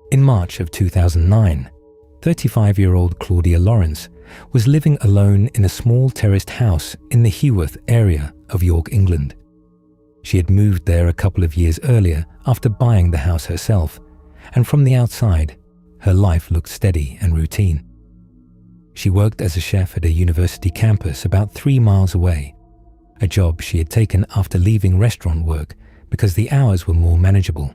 In March of 2009, 35-year-old Claudia Lawrence was living alone in a small terraced house in the Heworth area of York, England. She had moved there a couple of years earlier after buying the house herself, and from the outside, her life looked steady and routine. She worked as a chef at a university campus about 3 miles away, a job she had taken after leaving restaurant work because the hours were more manageable.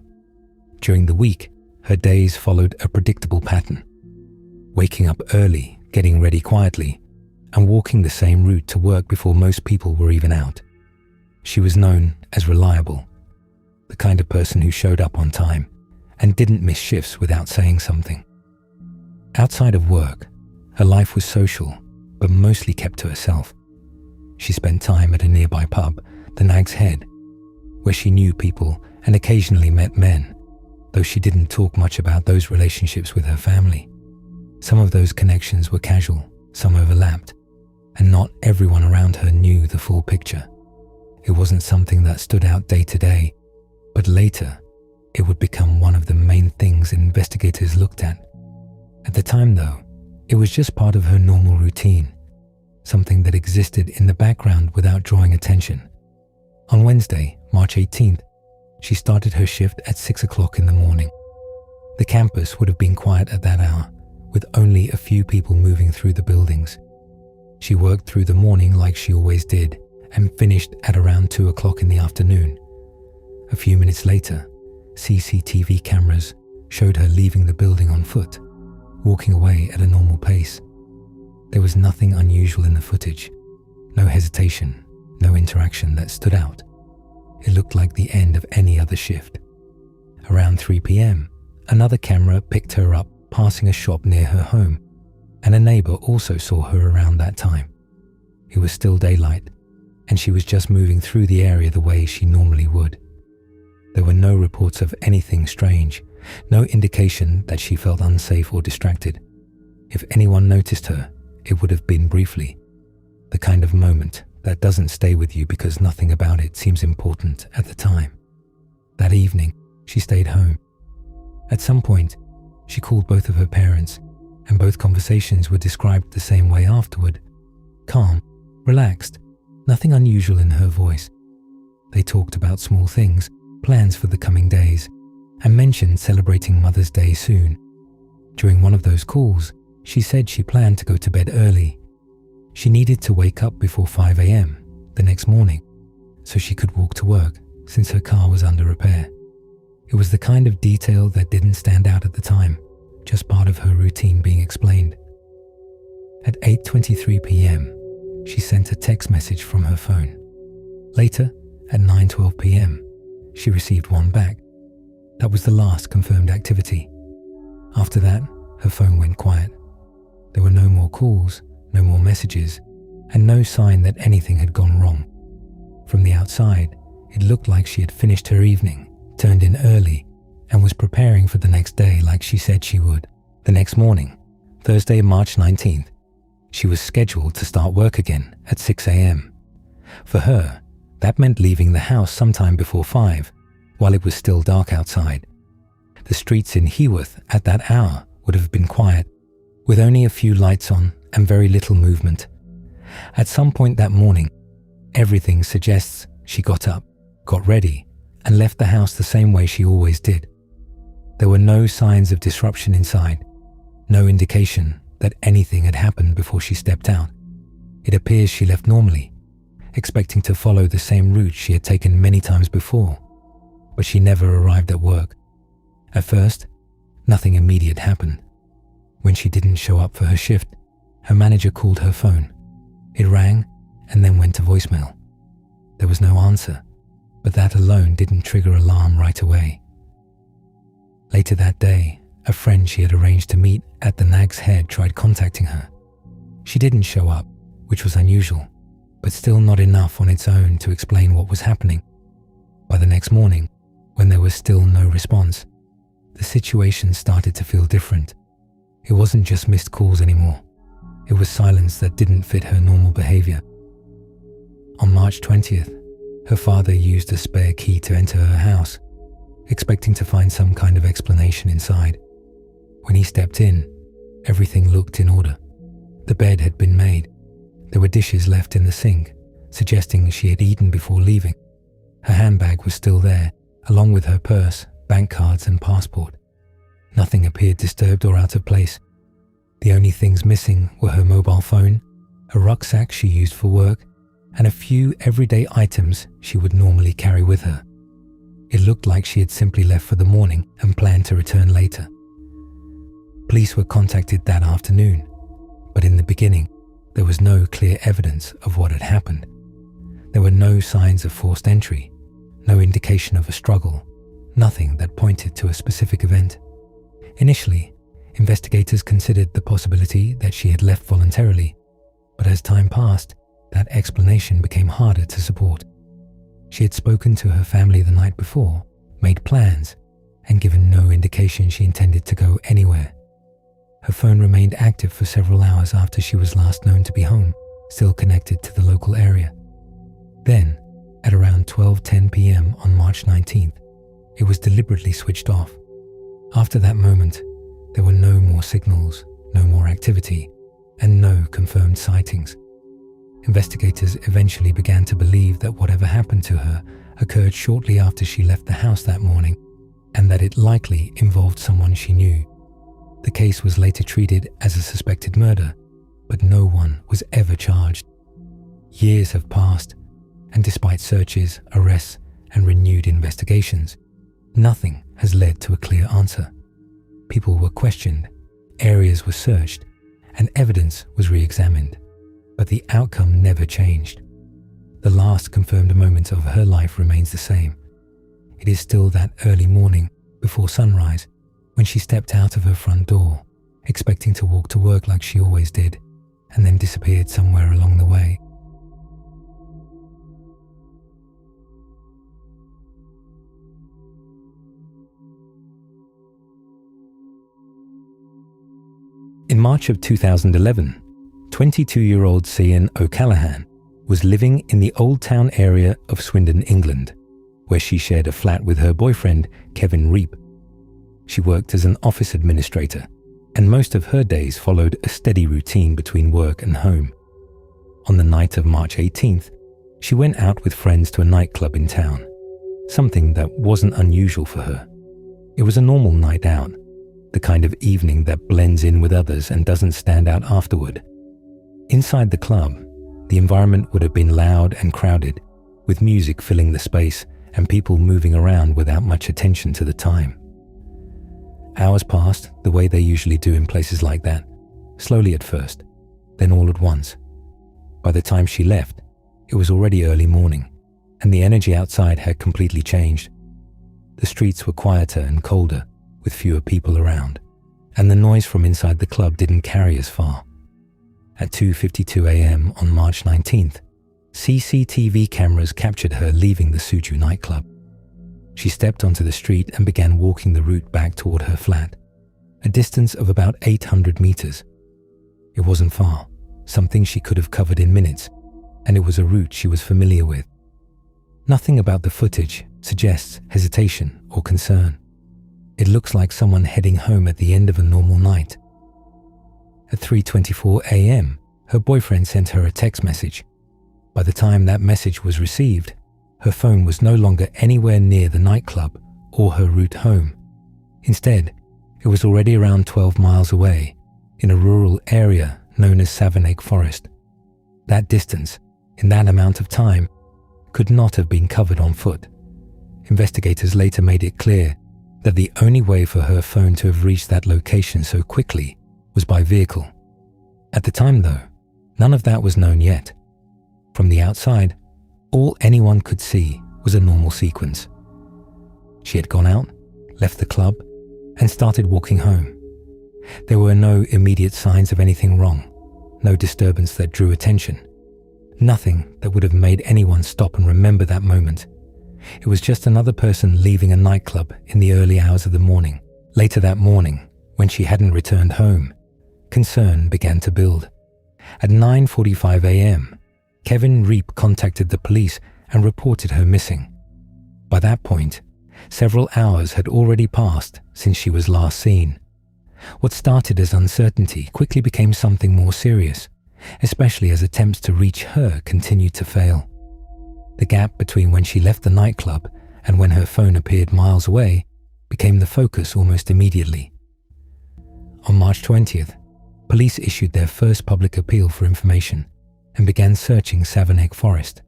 During the week, her days followed a predictable pattern: waking up early, getting ready quietly, and walking the same route to work before most people were even out. She was known as reliable, the kind of person who showed up on time and didn't miss shifts without saying something. Outside of work, her life was social, but mostly kept to herself. She spent time at a nearby pub, the Nag's Head, where she knew people and occasionally met men, though she didn't talk much about those relationships with her family. Some of those connections were casual, some overlapped, and not everyone around her knew the full picture. It wasn't something that stood out day to day, but later, it would become one of the main things investigators looked at. At the time, though, it was just part of her normal routine, something that existed in the background without drawing attention. On Wednesday, March 18th, she started her shift at 6 o'clock in the morning. The campus would have been quiet at that hour, with only a few people moving through the buildings. She worked through the morning like she always did, and finished at around 2 o'clock in the afternoon. A few minutes later, CCTV cameras showed her leaving the building on foot, walking away at a normal pace. There was nothing unusual in the footage, no hesitation, no interaction that stood out. It looked like the end of any other shift. Around 3 p.m., another camera picked her up passing a shop near her home, and a neighbor also saw her around that time. It was still daylight, and she was just moving through the area the way she normally would. There were no reports of anything strange, no indication that she felt unsafe or distracted. If anyone noticed her, it would have been briefly, the kind of moment that doesn't stay with you because nothing about it seems important at the time. That evening, she stayed home. At some point, she called both of her parents, and both conversations were described the same way afterward. Calm, relaxed, nothing unusual in her voice. They talked about small things, plans for the coming days, and mentioned celebrating Mother's Day soon. During one of those calls, she said she planned to go to bed early. She needed to wake up before 5 a.m. the next morning, so she could walk to work since her car was under repair. It was the kind of detail that didn't stand out at the time, just part of her routine being explained. At 8:23 p.m., she sent a text message from her phone. Later, at 9:12 p.m., she received one back. That was the last confirmed activity. After that, her phone went quiet. There were no more calls, no more messages, and no sign that anything had gone wrong. From the outside, it looked like she had finished her evening, turned in early, and was preparing for the next day like she said she would. The next morning, Thursday, March 19th, she was scheduled to start work again at 6 a.m. For her, that meant leaving the house sometime before 5, while it was still dark outside. The streets in Heworth at that hour would have been quiet, with only a few lights on and very little movement. At some point that morning, everything suggests she got up, got ready, and left the house the same way she always did. There were no signs of disruption inside, no indication that anything had happened before she stepped out. It appears she left normally, expecting to follow the same route she had taken many times before, but she never arrived at work. At first, nothing immediate happened. When she didn't show up for her shift, her manager called her phone. It rang and then went to voicemail. There was no answer, but that alone didn't trigger alarm right away. Later that day, a friend she had arranged to meet at the Nag's Head tried contacting her. She didn't show up, which was unusual, but still not enough on its own to explain what was happening. By the next morning, when there was still no response, the situation started to feel different. It wasn't just missed calls anymore. It was silence that didn't fit her normal behavior. On March 20th, her father used a spare key to enter her house, expecting to find some kind of explanation inside. When he stepped in, everything looked in order. The bed had been made. There were dishes left in the sink, suggesting she had eaten before leaving. Her handbag was still there, along with her purse, bank cards and passport. Nothing appeared disturbed or out of place. The only things missing were her mobile phone, a rucksack she used for work, and a few everyday items she would normally carry with her. It looked like she had simply left for the morning and planned to return later. Police were contacted that afternoon, but in the beginning, there was no clear evidence of what had happened. There were no signs of forced entry, no indication of a struggle, nothing that pointed to a specific event. Initially, investigators considered the possibility that she had left voluntarily, but as time passed, that explanation became harder to support. She had spoken to her family the night before, made plans, and given no indication she intended to go anywhere. Her phone remained active for several hours after she was last known to be home, still connected to the local area. Then, at around 12:10 p.m. on March 19th, it was deliberately switched off. After that moment, there were no more signals, no more activity, and no confirmed sightings. Investigators eventually began to believe that whatever happened to her occurred shortly after she left the house that morning, and that it likely involved someone she knew. The case was later treated as a suspected murder, but no one was ever charged. Years have passed, and despite searches, arrests, and renewed investigations, nothing has led to a clear answer. People were questioned, areas were searched, and evidence was re-examined, but the outcome never changed. The last confirmed moment of her life remains the same. It is still that early morning before sunrise when she stepped out of her front door, expecting to walk to work like she always did, and then disappeared somewhere along the way. In March of 2011, 22-year-old Sian O'Callaghan was living in the Old Town area of Swindon, England, where she shared a flat with her boyfriend, Kevin Reap. She worked as an office administrator, and most of her days followed a steady routine between work and home. On the night of March 18th, she went out with friends to a nightclub in town, something that wasn't unusual for her. It was a normal night out, the kind of evening that blends in with others and doesn't stand out afterward. Inside the club, the environment would have been loud and crowded, with music filling the space and people moving around without much attention to the time. Hours passed the way they usually do in places like that, slowly at first, then all at once. By the time she left, it was already early morning, and the energy outside had completely changed. The streets were quieter and colder, with fewer people around, and the noise from inside the club didn't carry as far. At 2:52 a.m. on March 19th, CCTV cameras captured her leaving the Suju nightclub. She stepped onto the street and began walking the route back toward her flat, a distance of about 800 meters. It wasn't far, something she could have covered in minutes, and it was a route she was familiar with. Nothing about the footage suggests hesitation or concern. It looks like someone heading home at the end of a normal night. At 3:24 a.m., her boyfriend sent her a text message. By the time that message was received, her phone was no longer anywhere near the nightclub or her route home. Instead, it was already around 12 miles away, in a rural area known as Savernake Forest. That distance, in that amount of time, could not have been covered on foot. Investigators later made it clear that the only way for her phone to have reached that location so quickly was by vehicle. At the time, though, none of that was known yet. From the outside, all anyone could see was a normal sequence. She had gone out, left the club, and started walking home. There were no immediate signs of anything wrong, no disturbance that drew attention, nothing that would have made anyone stop and remember that moment. It was just another person leaving a nightclub in the early hours of the morning. Later that morning, when she hadn't returned home, concern began to build. At 9:45 a.m., Kevin Reap contacted the police and reported her missing. By that point, several hours had already passed since she was last seen. What started as uncertainty quickly became something more serious, especially as attempts to reach her continued to fail. The gap between when she left the nightclub and when her phone appeared miles away became the focus almost immediately. On March 20th, police issued their first public appeal for information and began searching Savernake Forest,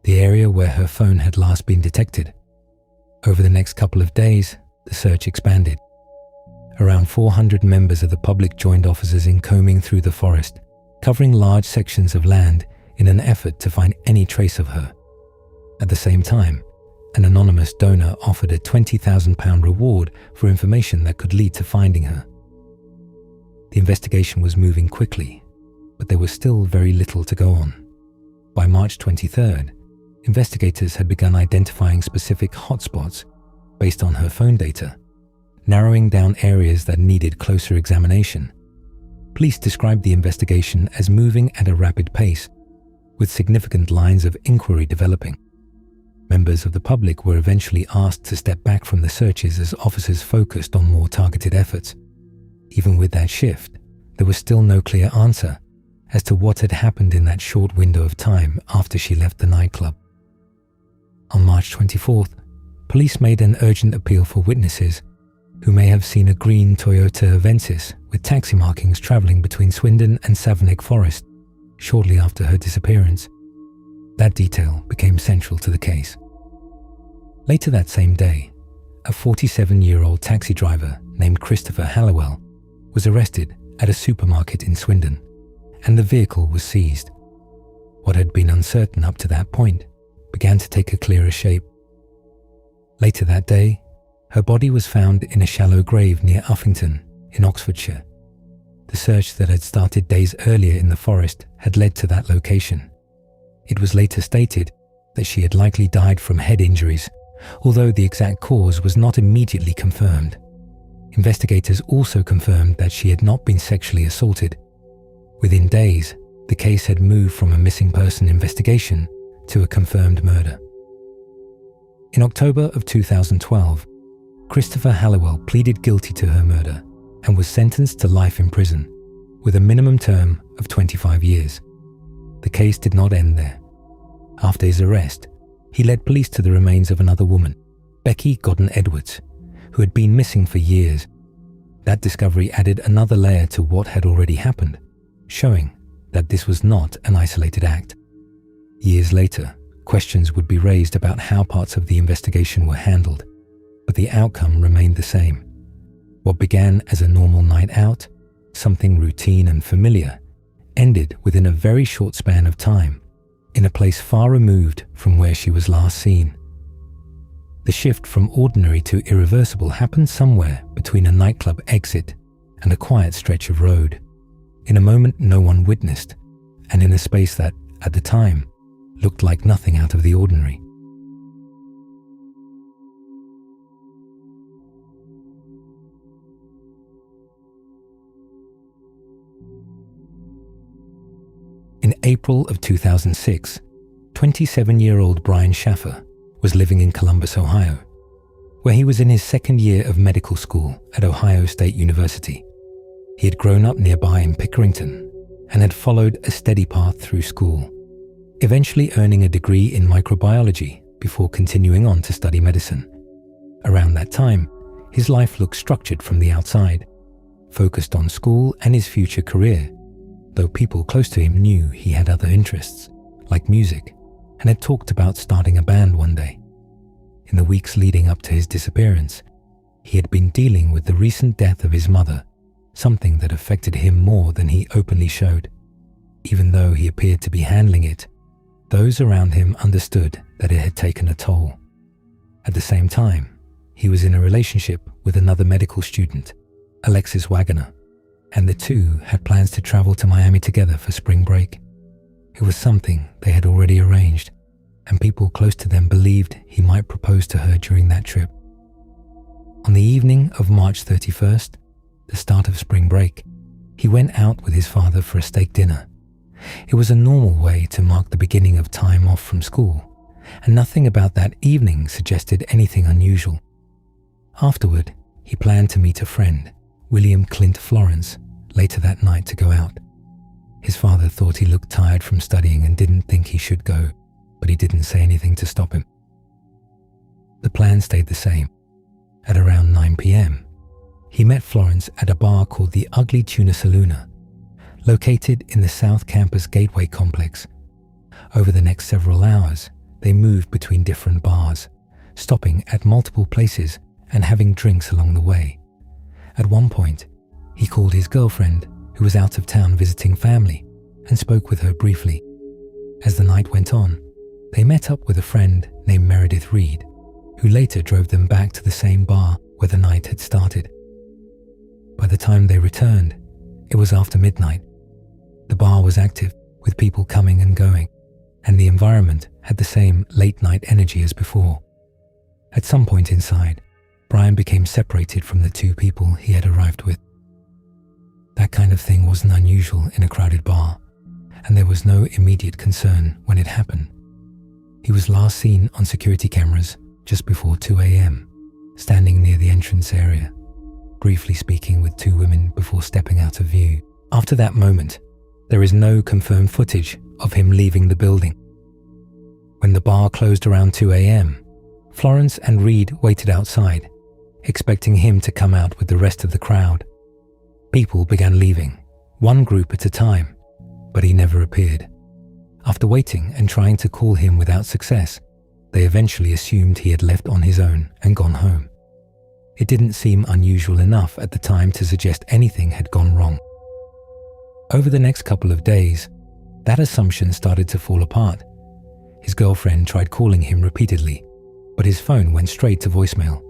the area where her phone had last been detected. Over the next couple of days, the search expanded. Around 400 members of the public joined officers in combing through the forest, covering large sections of land in an effort to find any trace of her. At the same time, an anonymous donor offered a £20,000 reward for information that could lead to finding her. The investigation was moving quickly, but there was still very little to go on. By March 23rd, investigators had begun identifying specific hotspots based on her phone data, narrowing down areas that needed closer examination. Police described the investigation as moving at a rapid pace, with significant lines of inquiry developing. Members of the public were eventually asked to step back from the searches as officers focused on more targeted efforts. Even with that shift, there was still no clear answer as to what had happened in that short window of time after she left the nightclub. On March 24th, police made an urgent appeal for witnesses who may have seen a green Toyota Avensis with taxi markings travelling between Swindon and Savernake Forest shortly after her disappearance. That detail became central to the case. Later that same day, a 47-year-old taxi driver named Christopher Halliwell was arrested at a supermarket in Swindon, and the vehicle was seized. What had been uncertain up to that point began to take a clearer shape. Later that day, her body was found in a shallow grave near Uffington in Oxfordshire. The search that had started days earlier in the forest had led to that location. It was later stated that she had likely died from head injuries, although the exact cause was not immediately confirmed. Investigators also confirmed that she had not been sexually assaulted. Within days, the case had moved from a missing person investigation to a confirmed murder. In October of 2012, Christopher Halliwell pleaded guilty to her murder and was sentenced to life in prison, with a minimum term of 25 years. The case did not end there. After his arrest, he led police to the remains of another woman, Becky Godden Edwards, who had been missing for years. That discovery added another layer to what had already happened, showing that this was not an isolated act. Years later, questions would be raised about how parts of the investigation were handled, but the outcome remained the same. What began as a normal night out, something routine and familiar, ended within a very short span of time, in a place far removed from where she was last seen. The shift from ordinary to irreversible happened somewhere between a nightclub exit and a quiet stretch of road, in a moment no one witnessed, and in a space that, at the time, looked like nothing out of the ordinary. In April of 2006, 27-year-old Brian Shaffer was living in Columbus, Ohio, where he was in his second year of medical school at Ohio State University. He had grown up nearby in Pickerington and had followed a steady path through school, eventually earning a degree in microbiology before continuing on to study medicine. Around that time, his life looked structured from the outside, focused on school and his future career, though people close to him knew he had other interests, like music, and had talked about starting a band one day. In the weeks leading up to his disappearance, he had been dealing with the recent death of his mother, something that affected him more than he openly showed. Even though he appeared to be handling it, those around him understood that it had taken a toll. At the same time, he was in a relationship with another medical student, Alexis Wagoner, and the two had plans to travel to Miami together for spring break. It was something they had already arranged, and people close to them believed he might propose to her during that trip. On the evening of March 31st, the start of spring break, he went out with his father for a steak dinner. It was a normal way to mark the beginning of time off from school, and nothing about that evening suggested anything unusual. Afterward, he planned to meet a friend, William Clint Florence, later that night to go out. His father thought he looked tired from studying and didn't think he should go, but he didn't say anything to stop him. The plan stayed the same. At around 9 p.m, he met Florence at a bar called the Ugly Tuna Saloona, located in the South Campus Gateway complex. Over the next several hours, they moved between different bars, stopping at multiple places and having drinks along the way. At one point, he called his girlfriend, who was out of town visiting family, and spoke with her briefly. As the night went on, they met up with a friend named Meredith Reed, who later drove them back to the same bar where the night had started. By the time they returned, it was after midnight. The bar was active, with people coming and going, and the environment had the same late-night energy as before. At some point inside, Brian became separated from the two people he had arrived with. That kind of thing wasn't unusual in a crowded bar, and there was no immediate concern when it happened. He was last seen on security cameras just before 2 a.m, standing near the entrance area, briefly speaking with two women before stepping out of view. After that moment, there is no confirmed footage of him leaving the building. When the bar closed around 2 a.m, Florence and Reed waited outside, expecting him to come out with the rest of the crowd. People began leaving, one group at a time, but he never appeared. After waiting and trying to call him without success, they eventually assumed he had left on his own and gone home. It didn't seem unusual enough at the time to suggest anything had gone wrong. Over the next couple of days, that assumption started to fall apart. His girlfriend tried calling him repeatedly, but his phone went straight to voicemail.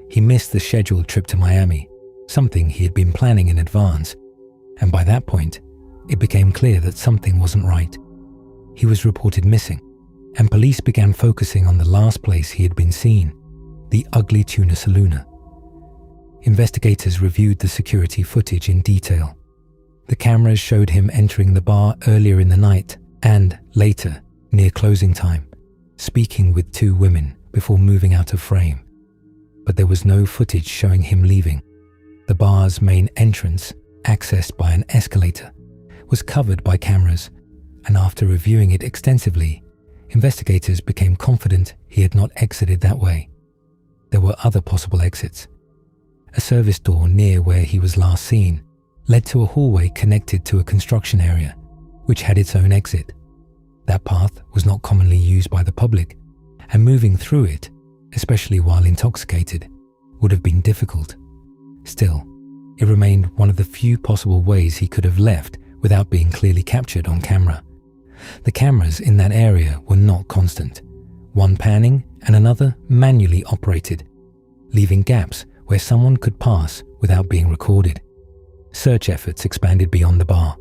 He missed the scheduled trip to Miami, something he had been planning in advance, and by that point, it became clear that something wasn't right. He was reported missing, and police began focusing on the last place he had been seen, the Ugly Tuna Saloona. Investigators reviewed the security footage in detail. The cameras showed him entering the bar earlier in the night and, later, near closing time, speaking with two women before moving out of frame. But there was no footage showing him leaving. The bar's main entrance, accessed by an escalator, was covered by cameras, and after reviewing it extensively, investigators became confident he had not exited that way. There were other possible exits. A service door near where he was last seen led to a hallway connected to a construction area, which had its own exit. That path was not commonly used by the public, and moving through it, especially while intoxicated, would have been difficult. Still, it remained one of the few possible ways he could have left without being clearly captured on camera. The cameras in that area were not constant, one panning and another manually operated, leaving gaps where someone could pass without being recorded. Search efforts expanded beyond the bar.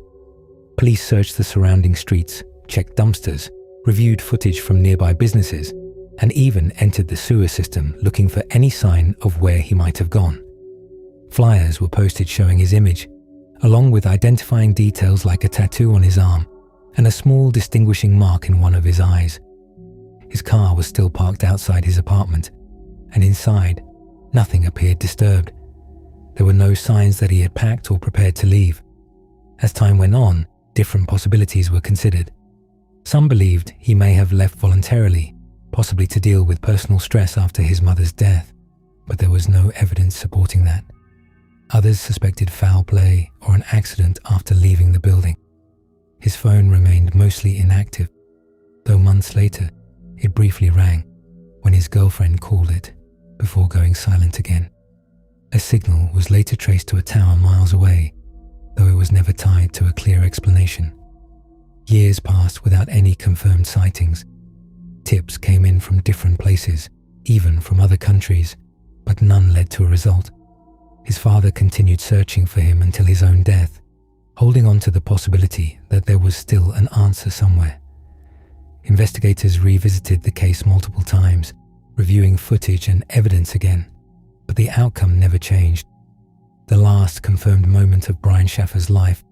Police searched the surrounding streets, checked dumpsters, reviewed footage from nearby businesses, and even entered the sewer system looking for any sign of where he might have gone. Flyers were posted showing his image, along with identifying details like a tattoo on his arm and a small distinguishing mark in one of his eyes. His car was still parked outside his apartment, and inside, nothing appeared disturbed. There were no signs that he had packed or prepared to leave. As time went on, different possibilities were considered. Some believed he may have left voluntarily, possibly to deal with personal stress after his mother's death, but there was no evidence supporting that. Others suspected foul play or an accident after leaving the building. His phone remained mostly inactive, though months later, it briefly rang when his girlfriend called it before going silent again. A signal was later traced to a tower miles away, though it was never tied to a clear explanation. Years passed without any confirmed sightings. Tips came in from different places, even from other countries, but none led to a result. His father continued searching for him until his own death, holding on to the possibility that there was still an answer somewhere. Investigators revisited the case multiple times, reviewing footage and evidence again, but the outcome never changed. The last confirmed moment of Brian Shaffer's life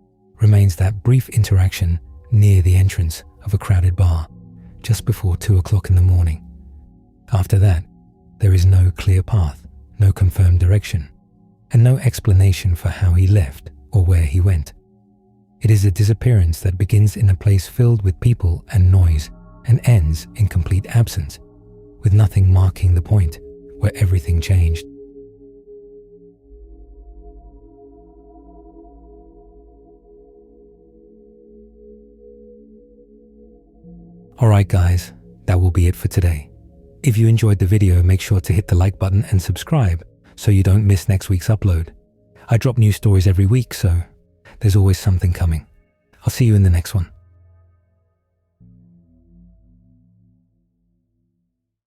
remains that brief interaction near the entrance of a crowded bar just before 2 o'clock in the morning. After that, there is no clear path, no confirmed direction, and no explanation for how he left or where he went. It is a disappearance that begins in a place filled with people and noise and ends in complete absence, with nothing marking the point where everything changed. Alright guys, that will be it for today. If you enjoyed the video, make sure to hit the like button and subscribe so you don't miss next week's upload. I drop new stories every week, so there's always something coming. I'll see you in the next one.